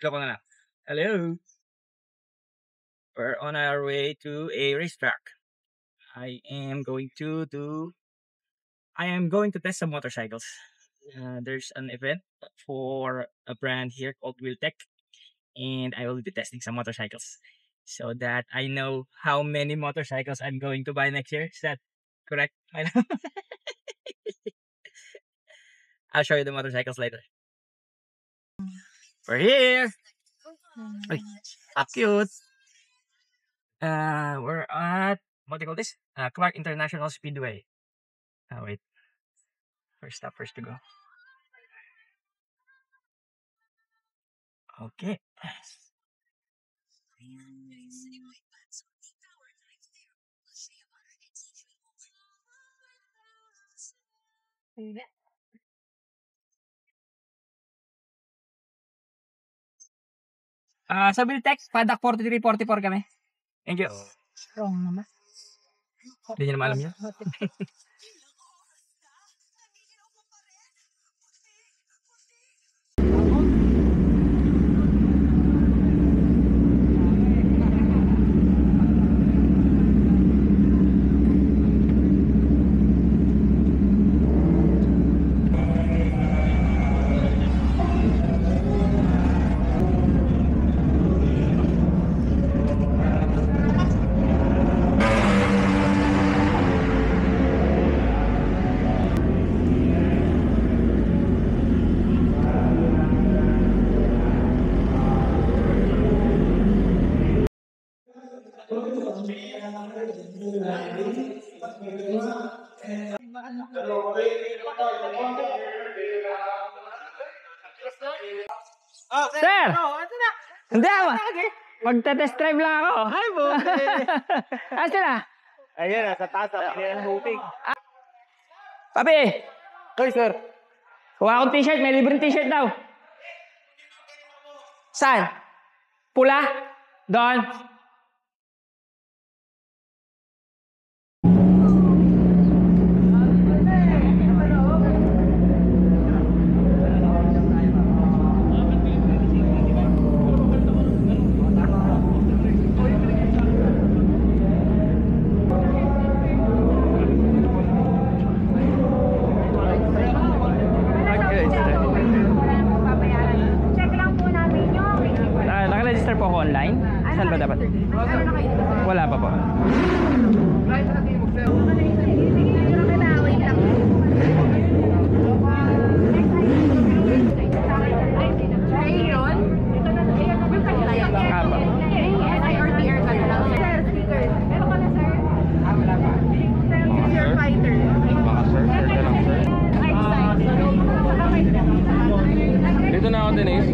Hello na lang. Hello. We're on our way to a racetrack. I am going to test some motorcycles. There's an event for a brand here called Wheeltech, and I will be testing some motorcycles so that I know how many motorcycles I'm going to buy next year. Is that correct? I'll show you the motorcycles later. We're here. Ay, cute. We're at, what do you call this? Clark International Speedway. Wait. First stop, first to go. Okay. Sa Wheeltech, Padak 4344 kami. Thank you. Wrong naman. Hindi niya naman alam yun. Sir! Hindi ako. Magte-test drive lang ako. Hi, Bobby! Asa na? Ayan, nasa taas. Ayan, hoping. Papi! Hoy, sir. Kuha akong t-shirt. May libreng t-shirt daw. Saan? Pula? Doon? Naka-register po ako online? Saan ba dapat? Wala pa po. Dito na ako, Denise.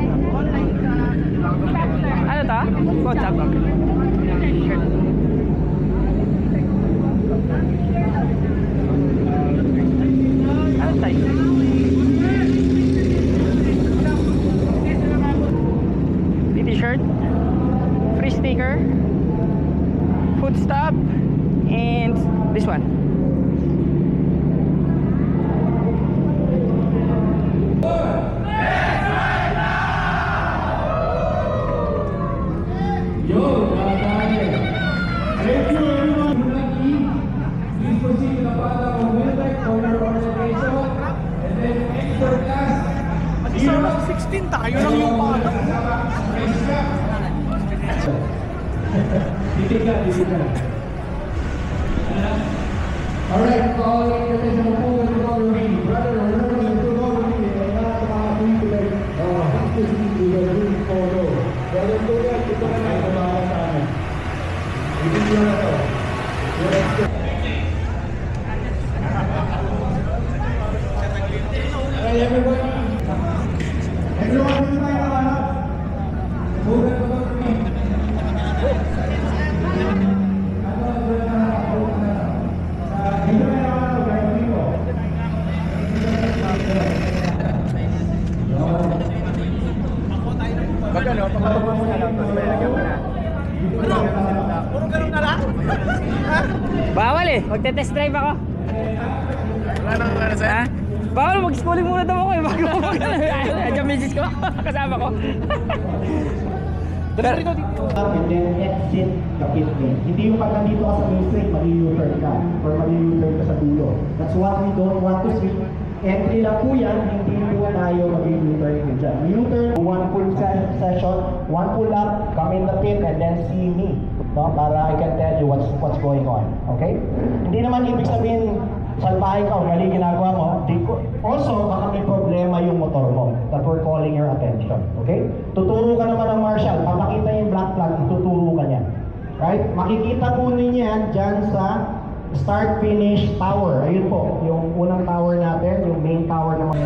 Ano to? What's up? Ano tayo? T-shirt, free sticker, food stop, and this one. Solo 16 tayo lang yung pala. Alright, calling the attention of all the following. Brother, remember the following is not about to like hostility to the room photo. Brother, ito na lang ito mga sa amin. Hindi nyo na ito. Alright, everybody. Everyone, dito tayo na hanap. Move it over to me. Bawal eh. Magte-test drive ako. Wala nang sir. Bawal mag-schooling muna daw ako eh. Bago ako mag-adjust message ko. Kasama ko. Pero, and then exit the pit lane. Hindi yung pag nandito ka sa main straight, mag-u-turn ka or mag-u-turn ka sa dulo. That's what we don't want to see. Entry lang po yan, hindi po tayo mag-u-turn po dyan. U-turn, one full session, one full lap, come in the pit and then see me. No? Para I can tell you what's going on. Okay? Hindi naman ibig sabihin, salbahin ka o mali ginagawa mo. Also, baka may problema yung motor mo that we're calling your attention. Okay? Tuturo ka naman ng marshal. Pag makita yung black flag, tuturo ka niya. Right? Makikita po ninyo yan dyan sa start-finish tower. Ayun po, yung unang tower natin, yung main tower naman.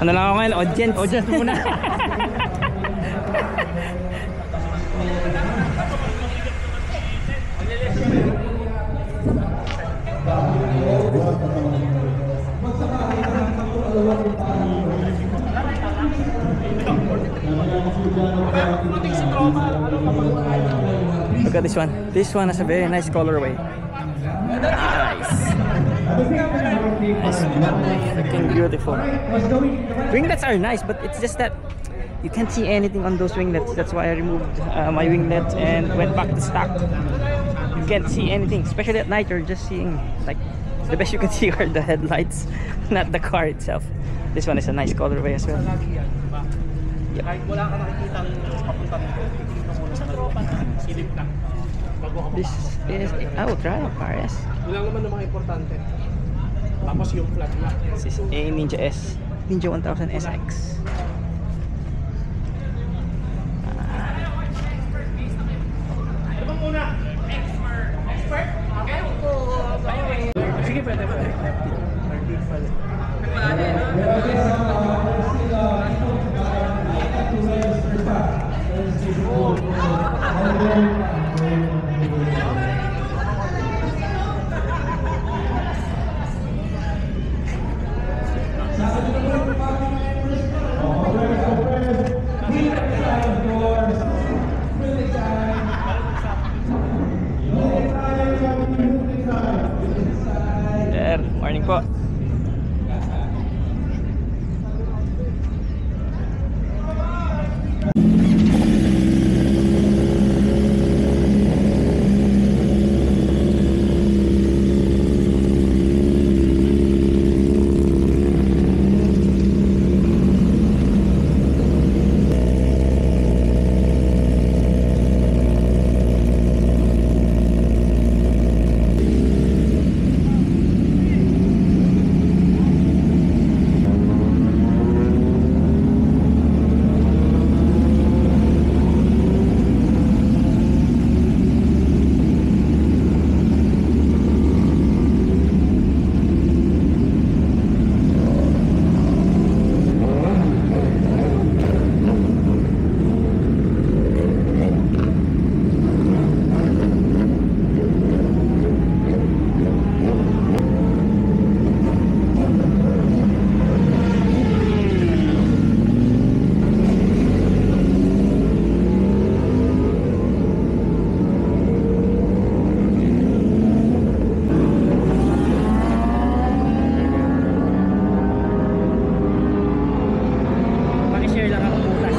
ano lang ako ngayon? Audience. Audience muna. Look at this one. This one has a very nice colorway. Nice. Nice. Freaking beautiful. Winglets are nice, but it's just that you can't see anything on those winglets. That's why I removed my winglets and went back to stock. You can't see anything, especially at night. You're just seeing, like, the best you can see are the headlights, not the car itself. This one is a nice colorway as well. Yep. This is, I will try a RS. Wala naman ng mga importante. Tapos yung flag na. This is a Ninja S, Ninja 1000 SX. Sige, pwede. Sir, morning po. Pakishare lang ako bukas.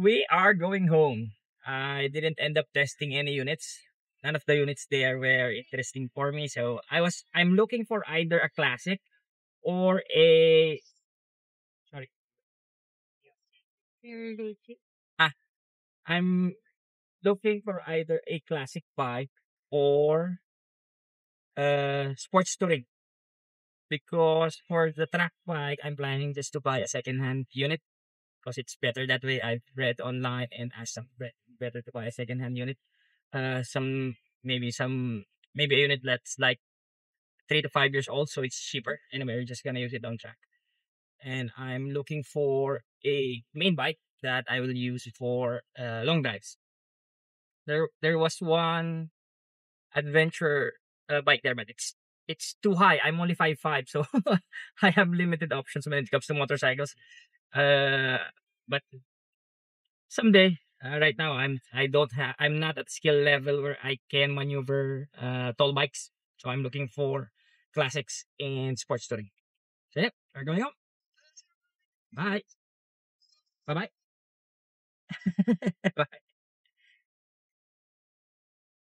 We are going home. I didn't end up testing any units. None of the units there were interesting for me. So I'm looking for either a classic or a I'm looking for either a classic bike or sports touring. Because for the track bike, I'm planning just to buy a secondhand unit because it's better that way. I've read online and asked some better to buy a secondhand unit. Some maybe some maybe a unit that's like 3 to 5 years old, so it's cheaper. Anyway, we're just gonna use it on track. And I'm looking for a main bike that I will use for long drives. There was one adventure bike there, but it's too high. I'm only 5'5", so I have limited options when it comes to motorcycles. Uh, but someday, right now I'm not at skill level where I can maneuver tall bikes. So I'm looking for classics and sports touring. So yeah, we're going home. Bye. Bye bye. Bye.